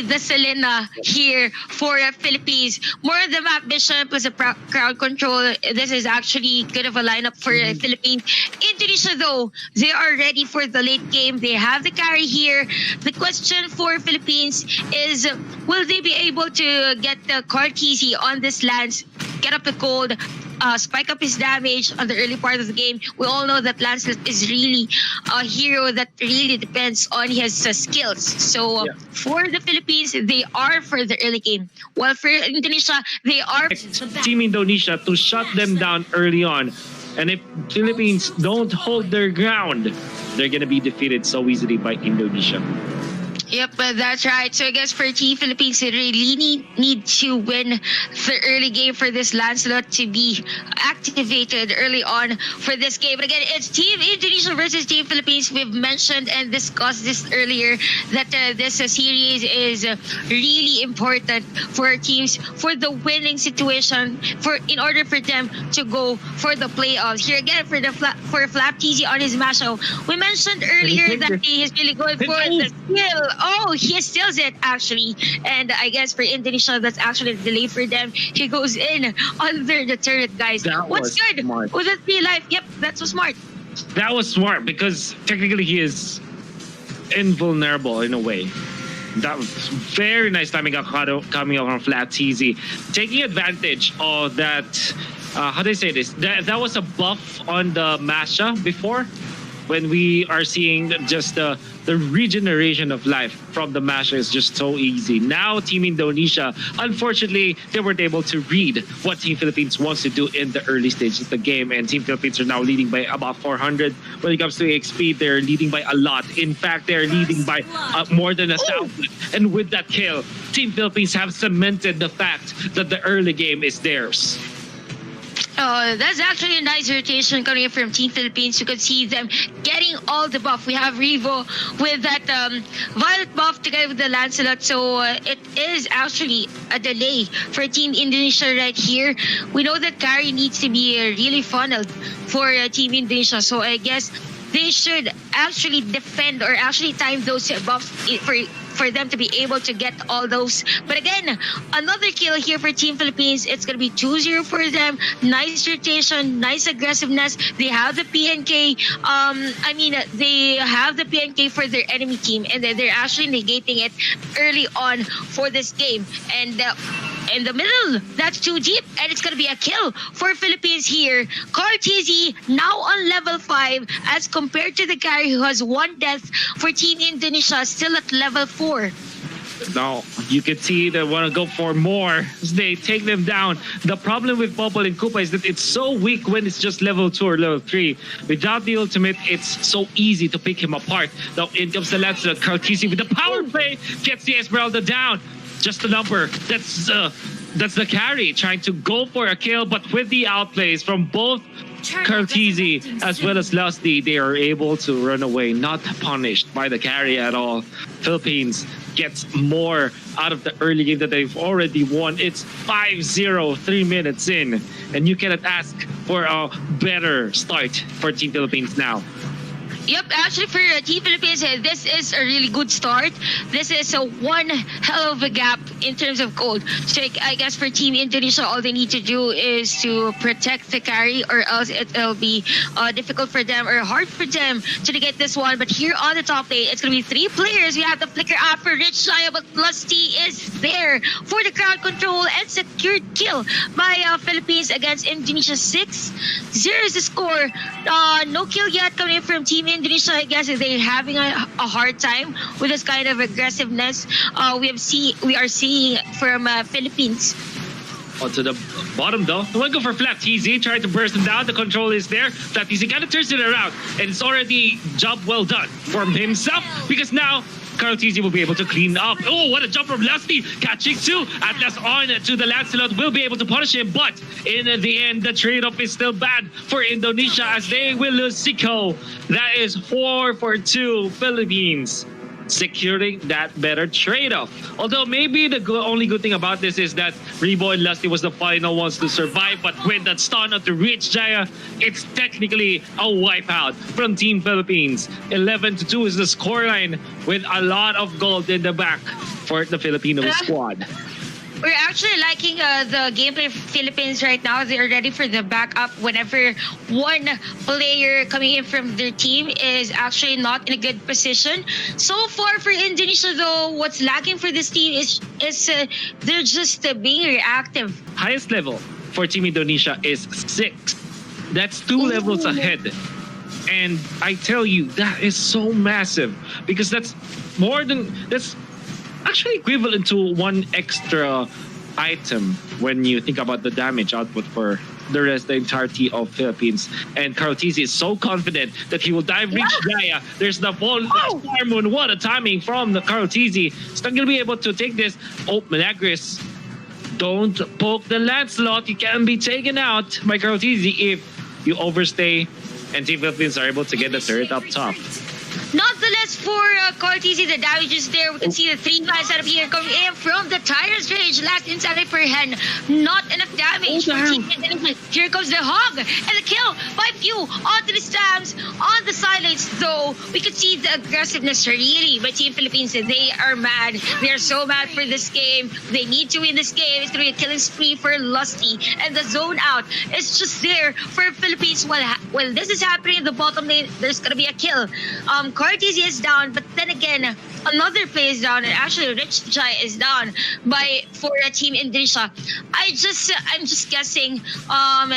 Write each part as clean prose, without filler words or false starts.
the Selena here for Philippines. More of the map vision plus the crowd control. This is actually good of a lineup for Philippines. Indonesia, though, they are ready for the late game. They have the carry here. The question for Philippines is, will they be able to get the Kartizi on this Lance, get up the gold, spike up his damage on the early part of the game? We all know that Lancelot is really a hero that really depends on his skills. So for the Philippines, they are for the early game. While for Indonesia, they are Team Indonesia to shut them down early on. And if Philippines don't hold their ground, they're going to be defeated so easily by Indonesia. Yep, that's right. So I guess for Team Philippines, they really need to win the early game for this Lancelot to be activated early on for this game. But again, it's Team Indonesia versus Team Philippines. We've mentioned and discussed this earlier that this series is really important for our teams for the winning situation, in order for them to go for the playoffs. Here again for Flap TZ on his Masho. We mentioned earlier that he is really good for the skill. Oh, he steals it actually. And I guess for Indonesia, that's actually a delay for them. He goes in under the turret, guys. What's good? Smart. With a 3 life. Yep, that's so smart. That was smart because technically he is invulnerable in a way. That was very nice timing coming out from Flat TZ. Taking advantage of that, how do I say this? That was a buff on the Masha before, when we are seeing just the regeneration of life from the Masha is just so easy. Now Team Indonesia, unfortunately, they weren't able to read what Team Philippines wants to do in the early stages of the game, and Team Philippines are now leading by about 400. When it comes to XP, they're leading by a lot. In fact, they're leading by more than 1,000. And with that kill, Team Philippines have cemented the fact that the early game is theirs. That's actually a nice rotation coming from Team Philippines. You can see them getting all the buff. We have Revo with that violet buff together with the Lancelot. So it is actually a delay for Team Indonesia right here. We know that carry needs to be really funneled for Team Indonesia. So I guess they should actually defend or actually time those buffs for them to be able to get all those. But again, another kill here for Team Philippines. It's going to be 2-0 for them. Nice rotation, nice aggressiveness. They have the PNK. They have the PNK for their enemy team, and they're actually negating it early on for this game. And in the middle, that's too deep, and it's going to be a kill for Philippines here. Kartizi now on level 5 as compared to the carry who has 1 death for Team Indonesia, still at level 4. Now, you can see they want to go for more as they take them down. The problem with Popol and Koopa is that it's so weak when it's just level 2 or level 3. Without the ultimate, it's so easy to pick him apart. Now, in comes the Lancelot. Kartizi with the power play gets the Esmeralda down. Just a number. That's the carry trying to go for a kill, but with the outplays from both Kartizi as well as Lusty, they are able to run away, not punished by the carry at all. Philippines gets more out of the early game that they've already won. It's 5-0, 3 minutes in, and you cannot ask for a better start for Team Philippines now. Yep, actually for Team Philippines, this is a really good start. This is a one hell of a gap in terms of gold. So I guess for Team Indonesia, all they need to do is to protect the carry, or else it'll be difficult for them or hard for them to get this one. But here on the top lane, it's going to be 3 players. We have the flicker up for Rich Shaya, but Lusty is there for the crowd control and secured kill by Philippines against Indonesia. 6-0 is the score. No kill yet coming in from Team Indonesia. I guess they're having a hard time with this kind of aggressiveness we are seeing from Philippines. To the bottom though. The one go for Flat TZ, trying to burst him down. The control is there. Flat TZ kind of turns it around, and it's already job well done from himself, because now Carl TZ will be able to clean up. Oh, what a jump from Lusty, catching 2. Atlas on to the Lancelot, will be able to punish him, but in the end, the trade-off is still bad for Indonesia as they will lose Zico. That is 4-2 Philippines, securing that better trade-off. Although maybe the only good thing about this is that Rebo and Lusty was the final ones to survive, but with that stun of the Rich Jaya, it's technically a wipeout from Team Philippines. 11-2 is the scoreline with a lot of gold in the back. for the Filipino squad. We're actually liking the gameplay of Philippines right now. They're ready for the backup whenever one player coming in from their team is actually not in a good position. So far for Indonesia, though, what's lacking for this team is they're just being reactive. Highest level for Team Indonesia is 6. That's 2 levels ahead. And I tell you, that is so massive because that's actually equivalent to 1 extra item when you think about the damage output for the entirety of Philippines. And Karotisi is so confident that he will dive reach Gaia. There's the Star Moon. What a timing from the Karotisi. He's not going to be able to take this. Oh, Managris. Don't poke the Lancelot. You can be taken out by Karotisi if you overstay, and Team Philippines are able to get the turret up top. Nonetheless, for Cortese, the damage is there. We can see the 3-man setup here coming in from the Tyrant's Rage. Last inside for Hen. Not enough damage. Here comes the Hog and the kill by Few onto the stamps. On the sidelines, though, we can see the aggressiveness really by Team Philippines. They are mad. They are so mad for this game. They need to win this game. It's going to be a killing spree for Lusty. And the zone out is just there for Philippines. While this is happening in the bottom lane, there's going to be a kill. Cortese is down, but then again, another player is down, and actually Rich Jai is down for Team Indonesia. I'm just guessing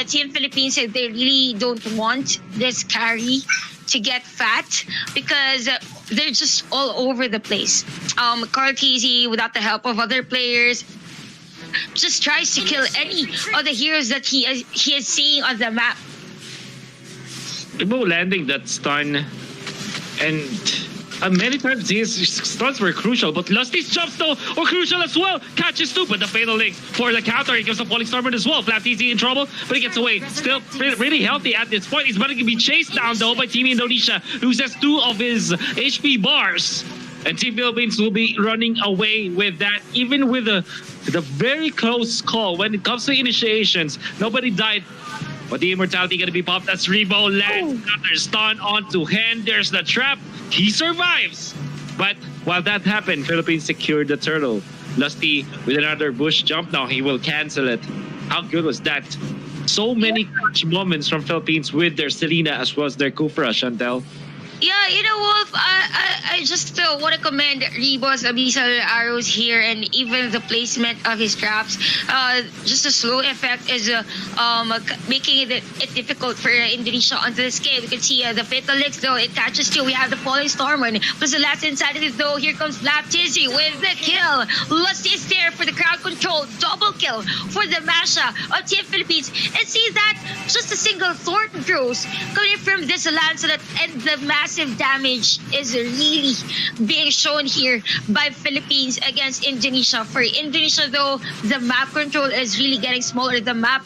Team Philippines, they really don't want this carry to get fat because they're just all over the place. Cortese, without the help of other players, just tries to kill any of the heroes that he is seeing on the map. RIMO landing that stun. And many times his stuns were crucial, but Lusty's jumps though were crucial as well. Catches too, but the fatal link for the counter. He gives the falling Starman as well. Flat easy in trouble, but he gets away. Still really healthy at this point. He's about to be chased down though by Team Indonesia, who has 2 of his HP bars. And Team Philippines will be running away with that, even with the very close call. When it comes to initiations, nobody died. But the immortality gonna be popped. That's RIMO lands another stun onto Hen. There's the trap. He survives. But while that happened, Philippines secured the turtle. Lusty with another bush jump now. He will cancel it. How good was that? So many clutch moments from Philippines with their Selena as well as their Kufra, Chantel. Yeah, you know, Wolf, I just want to commend Rebo's Abyssal Arrows here and even the placement of his traps. Just a slow effect is making it difficult for Indonesia onto this game. We can see the Fatal Licks, though, it catches too. We have the Falling Stormman. Plus the last inside of it, though, here comes Baptizzi with the kill. Lusty is there for the crowd control. Double kill for the Masha of Team Philippines. And see that? Just a single Thornton Throws coming from this Lancelot, and the massive damage is really being shown here by Philippines against Indonesia. For Indonesia, though, the map control is really getting smaller. The map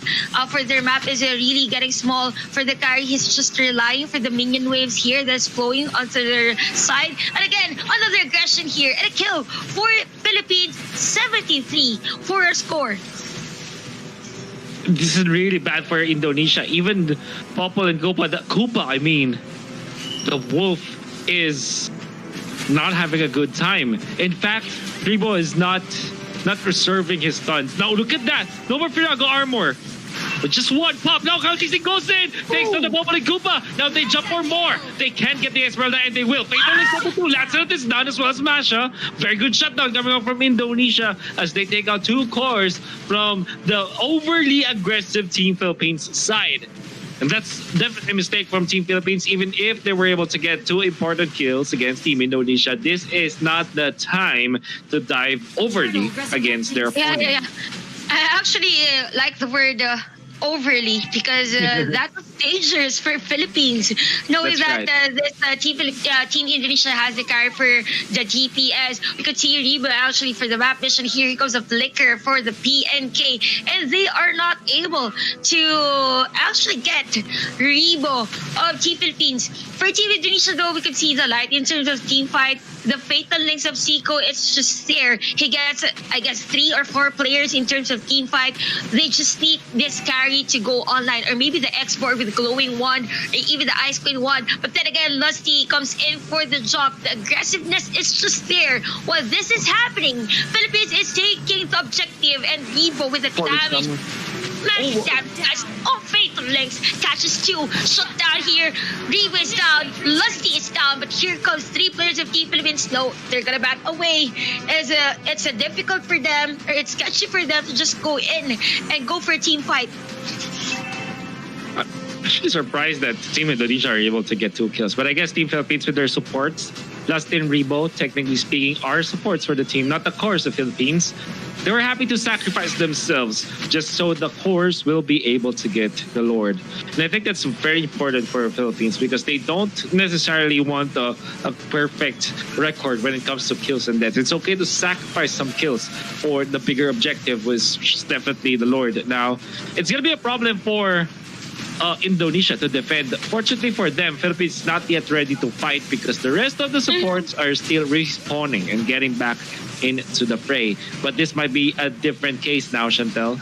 for their map is really getting small. For the carry, he's just relying for the minion waves here that's flowing onto their side. And again, another aggression here and a kill for Philippines. 73 for a score. This is really bad for Indonesia. Even Popol and Kupa, the Wolf is not having a good time. In fact, RIMO is not preserving his stuns. Now look at that. No more Firago armor. But just one pop. Now Kautising goes in. Thanks to the Popol and Kupa. Now they jump for more. They can get the Esmeralda, and they will. Fatal is number 2. Lancelot is done as well as Masha. Very good shutdown coming up from Indonesia as they take out 2 cores from the overly aggressive Team Philippines side. And that's definitely a mistake from Team Philippines. Even if they were able to get 2 important kills against Team Indonesia, this is not the time to dive overly against their opponent. Yeah. I actually like the word overly because that was dangerous for Philippines, knowing That's that this Team Indonesia has the carry for the DPS. We could see RIMO actually for the map mission. Here he comes a flicker for the PNK, and they are not able to actually get RIMO of Team Philippines. For Team Indonesia, though, we could see the light in terms of team fight. the fatal links of Zico, it's just there. He gets, I guess, 3 or 4 players in terms of team fight. They just need this carry to go online, or maybe the export with glowing wand, or even the ice queen wand. But then again, Lusty comes in for the job. The aggressiveness is just there. While this is happening, Philippines is taking the objective, and RIMO with the damage. Massive damage, guys. Oh, fatal links catches 2. Shut down here. RIMO is down. Lusty is down. But here comes 3 players of Team Philippines. No, they're gonna back away. It's a difficult for them, or it's sketchy for them to just go in and go for a team fight. I'm actually surprised that Team Indonesia are able to get 2 kills. But I guess Team Philippines with their supports, Lust and RIMO, technically speaking, are supports for the team, not the cores of Philippines. They were happy to sacrifice themselves just so the cores will be able to get the Lord. And I think that's very important for Philippines because they don't necessarily want a perfect record when it comes to kills and deaths. It's okay to sacrifice some kills for the bigger objective, which is definitely the Lord. Now, it's going to be a problem for Indonesia to defend. Fortunately for them, Philippines is not yet ready to fight because the rest of the supports are still respawning and getting back into the fray. But this might be a different case now, Chantel.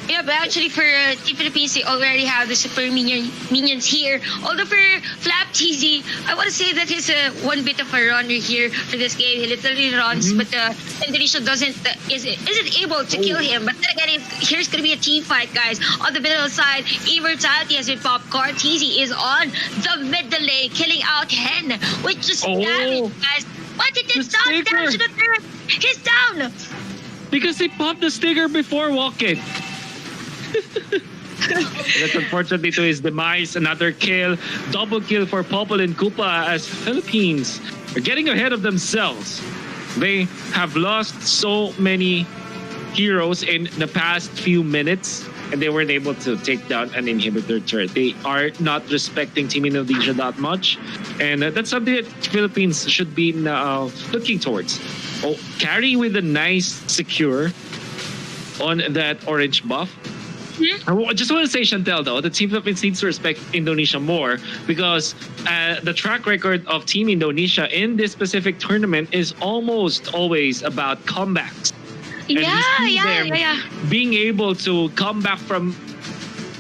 Yeah, but actually for Team Philippines, they already have the super minions here. Although for Flap TZ, I want to say that he's one bit of a runner here for this game. He literally runs, but Indonesia isn't able to kill him. But then again, here's going to be a team fight, guys. On the middle side, Immortality has been popped. TZ is on the middle lane, killing out Hen, with just damage, guys. But it is not down to the third. He's down. Because they popped the sticker before walking. That's unfortunately to his demise. Another kill, double kill for Popol and Koopa as Philippines are getting ahead of themselves. They have lost so many heroes in the past few minutes, and they weren't able to take down an inhibitor turret. They are not respecting Team Indonesia that much, and that's something that Philippines should be now looking towards. Oh, carry with a nice secure on that orange buff. I just want to say, Chantel, though, the Team Philippines needs to respect Indonesia more because the track record of Team Indonesia in this specific tournament is almost always about comebacks. Yeah. Being able to come back from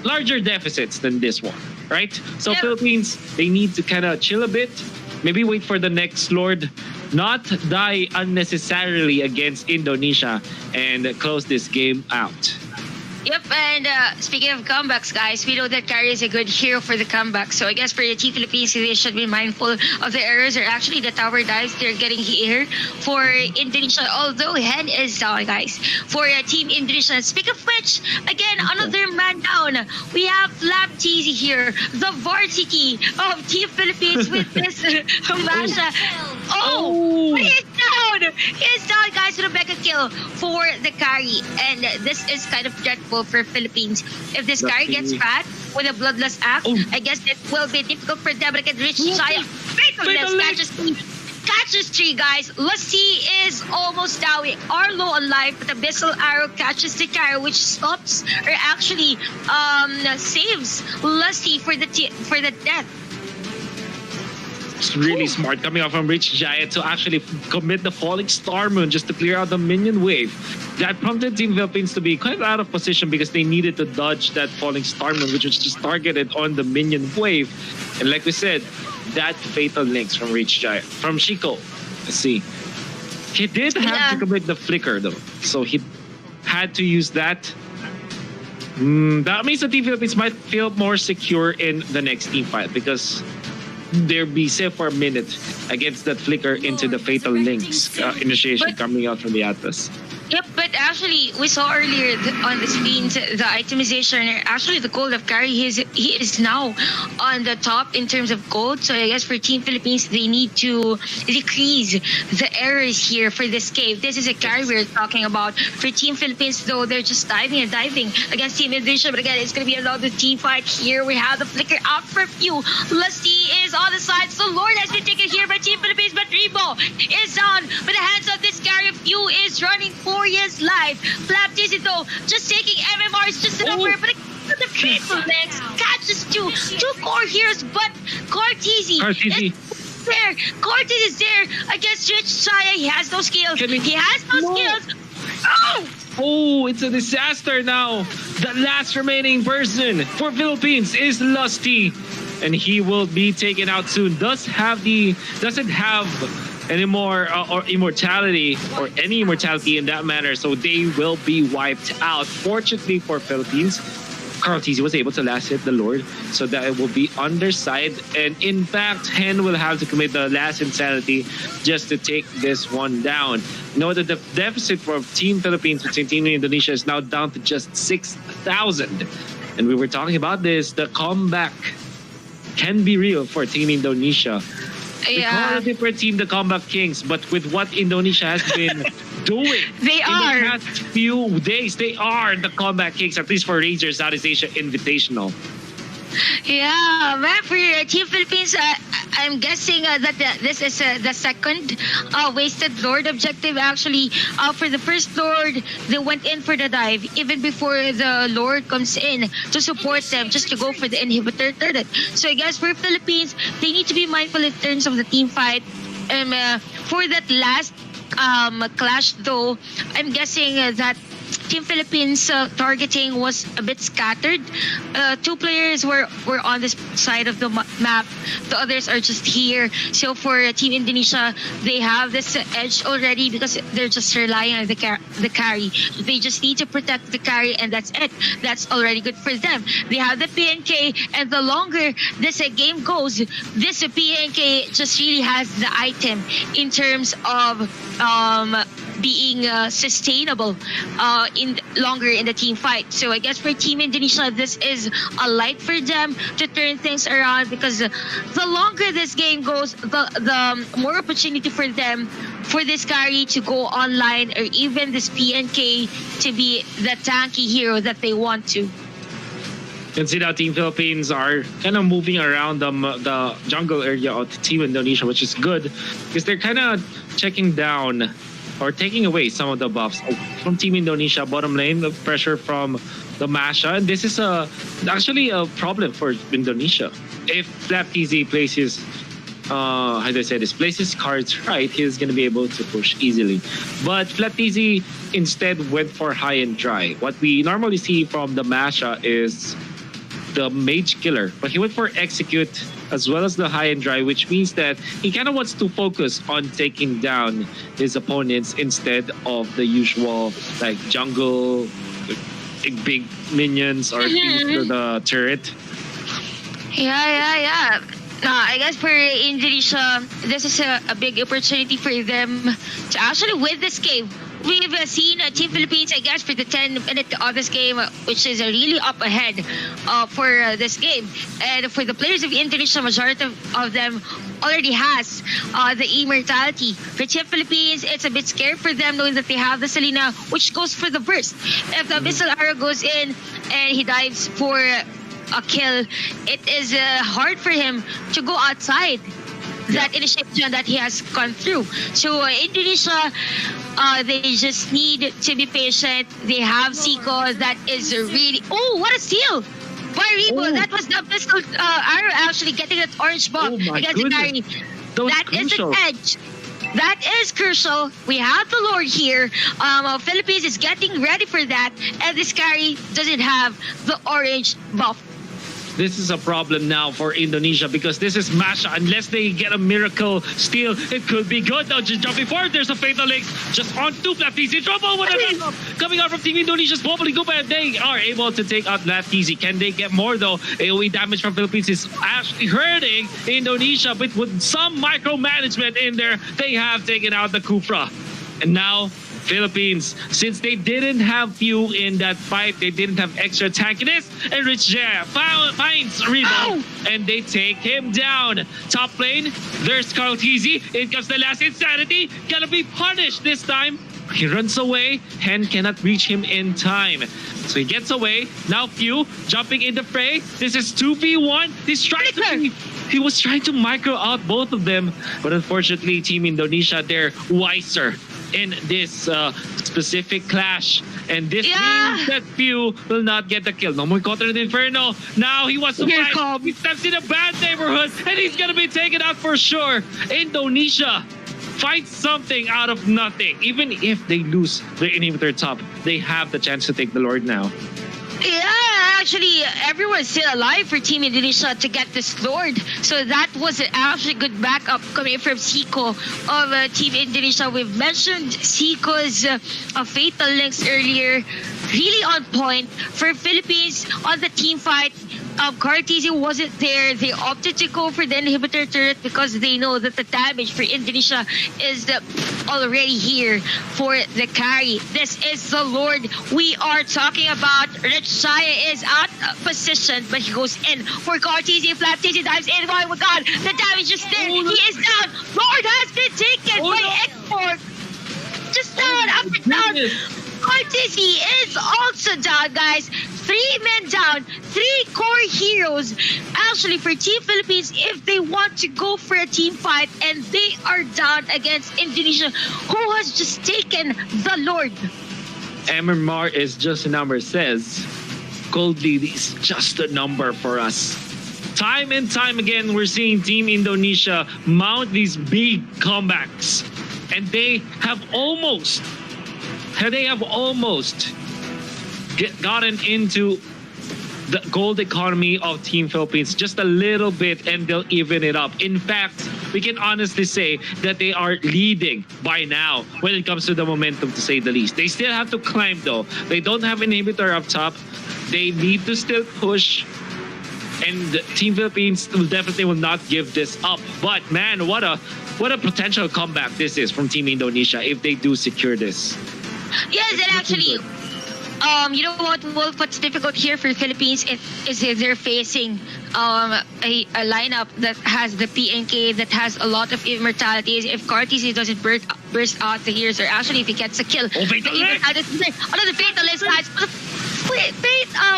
larger deficits than this one, right? So Philippines, they need to kind of chill a bit, maybe wait for the next Lord, not die unnecessarily against Indonesia, and close this game out. Yep, and speaking of comebacks, guys, we know that Carry is a good hero for the comeback. So I guess for the Team Philippines, they should be mindful of the errors, or actually the tower dives they're getting here for Indonesia. Although Hen is down, guys, for Team Indonesia. Speaking of which, again, another man down. We have Flap TZ here, the varsity of Team Philippines with this Masha. He is down! He is down, guys, with a mega kill for the Carry. And this is kind of dreadful for Philippines. If this Carry gets fat with a bloodless axe, I guess it will be difficult for them. But again, Rich Giant, catches 3, guys. Lassie is almost down. We are low on life, but the missile arrow catches the Carry, which stops, or actually saves Lassie for the death. It's really smart coming out from Rich Giant to actually commit the Falling Star Moon just to clear out the minion wave. That prompted Team Philippines to be quite out of position because they needed to dodge that Falling Star Moon, which was just targeted on the minion wave. And like we said, that fatal links from Rich Giant, from Chico. Let's see. He did have to commit the flicker though, so he had to use that. That means the Team Philippines might feel more secure in the next team fight because they'll be safe for a minute against that flicker into the fatal links initiation coming out from the Atlas. Yep, but actually, we saw earlier on the screens the itemization. Actually, the gold of Carry, he is now on the top in terms of gold. So I guess for Team Philippines, they need to decrease the errors here for this cave. This is a Carry we're talking about. For Team Philippines, though, they're just diving against Team Indonesia. But again, it's going to be another team fight here. We have the flicker out for a few. Lusty is on the side. So Lord has been taken here by Team Philippines, but RIMO is on. But the hands of this Carry, few is running for his life. Flap TZ though, just taking MMR is just a number, but the faithful legs catches two core heroes, but TZ is there. Cortez is there against Rich Chaya. He has no skills. He has no skills. Oh! Oh, it's a disaster now. The last remaining person for Philippines is Lusty, and he will be taken out soon. Doesn't have any more or immortality or any immortality in that manner, so they will be wiped out. Fortunately for Philippines, Carl Tizzy was able to last hit the Lord, so that it will be underside. And in fact, Hen will have to commit the last insanity just to take this one down. You know that the deficit for Team Philippines between Team Indonesia is now down to just 6,000. And we were talking about this, the comeback can be real for Team Indonesia. We call a different team the Comeback Kings, but with what Indonesia has been doing in the past few days, they are the Comeback Kings, at least for RAZER Southeast Asia Invitational. Yeah, man, for Team Philippines, I'm guessing that this is the second wasted Lord objective. Actually, for the first Lord, they went in for the dive even before the Lord comes in to support them, just to go for the inhibitor turret. So I guess for Philippines, they need to be mindful in terms of the team fight. For that last clash, though, I'm guessing that Team Philippines targeting was a bit scattered. Two players were on this side of the map. The others are just here. So for Team Indonesia, they have this edge already because they're just relying on the carry. They just need to protect the carry, and that's it. That's already good for them. They have the PNK, and the longer this game goes, this PNK just really has the item in terms of being sustainable longer in the team fight. So I guess for Team Indonesia, this is a light for them to turn things around, because the longer this game goes, the more opportunity for them for this carry to go online, or even this PNK to be the tanky hero that they want to. You can see that Team Philippines are kind of moving around the jungle area of Team Indonesia, which is good because they're kind of checking down or taking away some of the buffs from Team Indonesia. Bottom lane, the pressure from the Masha. And this is actually a problem for Indonesia. If FlapTZ plays his, how do I say this, plays his cards right, he's going to be able to push easily. But FlapTZ instead went for high and dry. What we normally see from the Masha is the mage killer, but he went for execute as well as the high and dry, which means that he kind of wants to focus on taking down his opponents instead of the usual like jungle big minions or into the turret. Yeah. I guess for Indonesia, this is a big opportunity for them to actually win this game. We've seen Team Philippines, I guess, for the 10-minute of this game, which is really up ahead for this game. And for the players of Indonesia, majority of them already has the immortality. For Team Philippines, it's a bit scary for them knowing that they have the Selena, which goes for the burst. If the missile arrow goes in and he dives for a kill, it is hard for him to go outside that initiation that he has gone through. So Indonesia, they just need to be patient. They have Zico that is really... Oh, what a steal by RIMO. That was the missile arrow actually getting that orange buff against the carry. That is an edge. That is crucial. We have the Lord here. Philippines is getting ready for that, and this carry doesn't have the orange buff. This is a problem now for Indonesia because this is Masha. Unless they get a miracle steal, it could be good. Now, just jumping forward, there's a Fatal Link just on two FlapTZ. Trouble with it coming out from Team Indonesia's Bubbly Goop, and they are able to take out FlapTZ. Can they get more though? AoE damage from Philippines is actually hurting Indonesia, but with some micromanagement in there, they have taken out the Kufra. And now, Philippines, since they didn't have fuel in that fight, they didn't have extra tankiness, and Rich Jaya finds RIMO, and they take him down. Top lane, there's Carl Tizzy. In comes the last insanity. Gonna be punished this time. He runs away. Hen cannot reach him in time. So he gets away. Now Few jumping in the fray. This is 2v1. He was trying to micro out both of them, but unfortunately, Team Indonesia, they're wiser. in this specific clash. And this Yeah. means that Pew will not get the kill. No more Contra the Inferno. Now he wants to Here fight. comes. He steps in a bad neighborhood and he's gonna be taken out for sure. Indonesia fight something out of nothing. Even if they lose their inhibitor top, they have the chance to take the Lord now. Yeah, actually, everyone's still alive for Team Indonesia to get this Lord. So that was an actually good backup coming from Seiko of Team Indonesia. We've mentioned Seiko's fatal links earlier. Really on point. For Philippines, on the team fight, Cartesian wasn't there. They opted to go for the inhibitor turret because they know that the damage for Indonesia is already here for the carry. This is the Lord we are talking about. Rich Shaya is out of position, but he goes in for Cartesian. Flaptesian dives in. Oh my god, the damage is there. Oh, no. He is down. Lord has been taken by Export. Just down, up and down. Cartesi is also down, guys. 3 men down, 3 core heroes. Actually, for Team Philippines, if they want to go for a team fight and they are down against Indonesia, who has just taken the Lord. MMR is just a number, says Gold Lead is just a number for us. Time and time again, we're seeing Team Indonesia mount these big comebacks. And they have almost gotten into the gold economy of Team Philippines just a little bit, and they'll even it up. In fact, we can honestly say that they are leading by now when it comes to the momentum, to say the least. They still have to climb though. They don't have an inhibitor up top. They need to still push. And Team Philippines definitely will not give this up. But man, what a potential comeback this is from Team Indonesia if they do secure this. Yes, and actually, you know what, Wolf, what's difficult here for Philippines is they're facing a lineup that has the PNK, that has a lot of immortalities. If Cartesi doesn't burst out the heroes, or actually if he gets a kill, another fatalist, guys.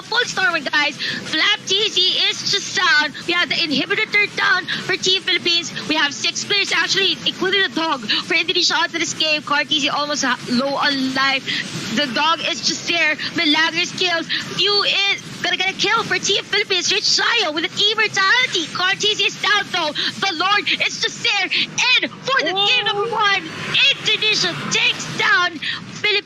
Full storming, guys. Flap TC is just down. We have the inhibitor down for Team Philippines. We have 6 players, actually, including the dog. For Indonesia out of this game, Cartesi almost low on life. The dog is just there. Milagros kills. Few is gonna get a kill for Team Philippines. Rich Shayo with an immortality. Cartesi is down though. The Lord is just there. And for the game number 1, Indonesia takes down Philippines.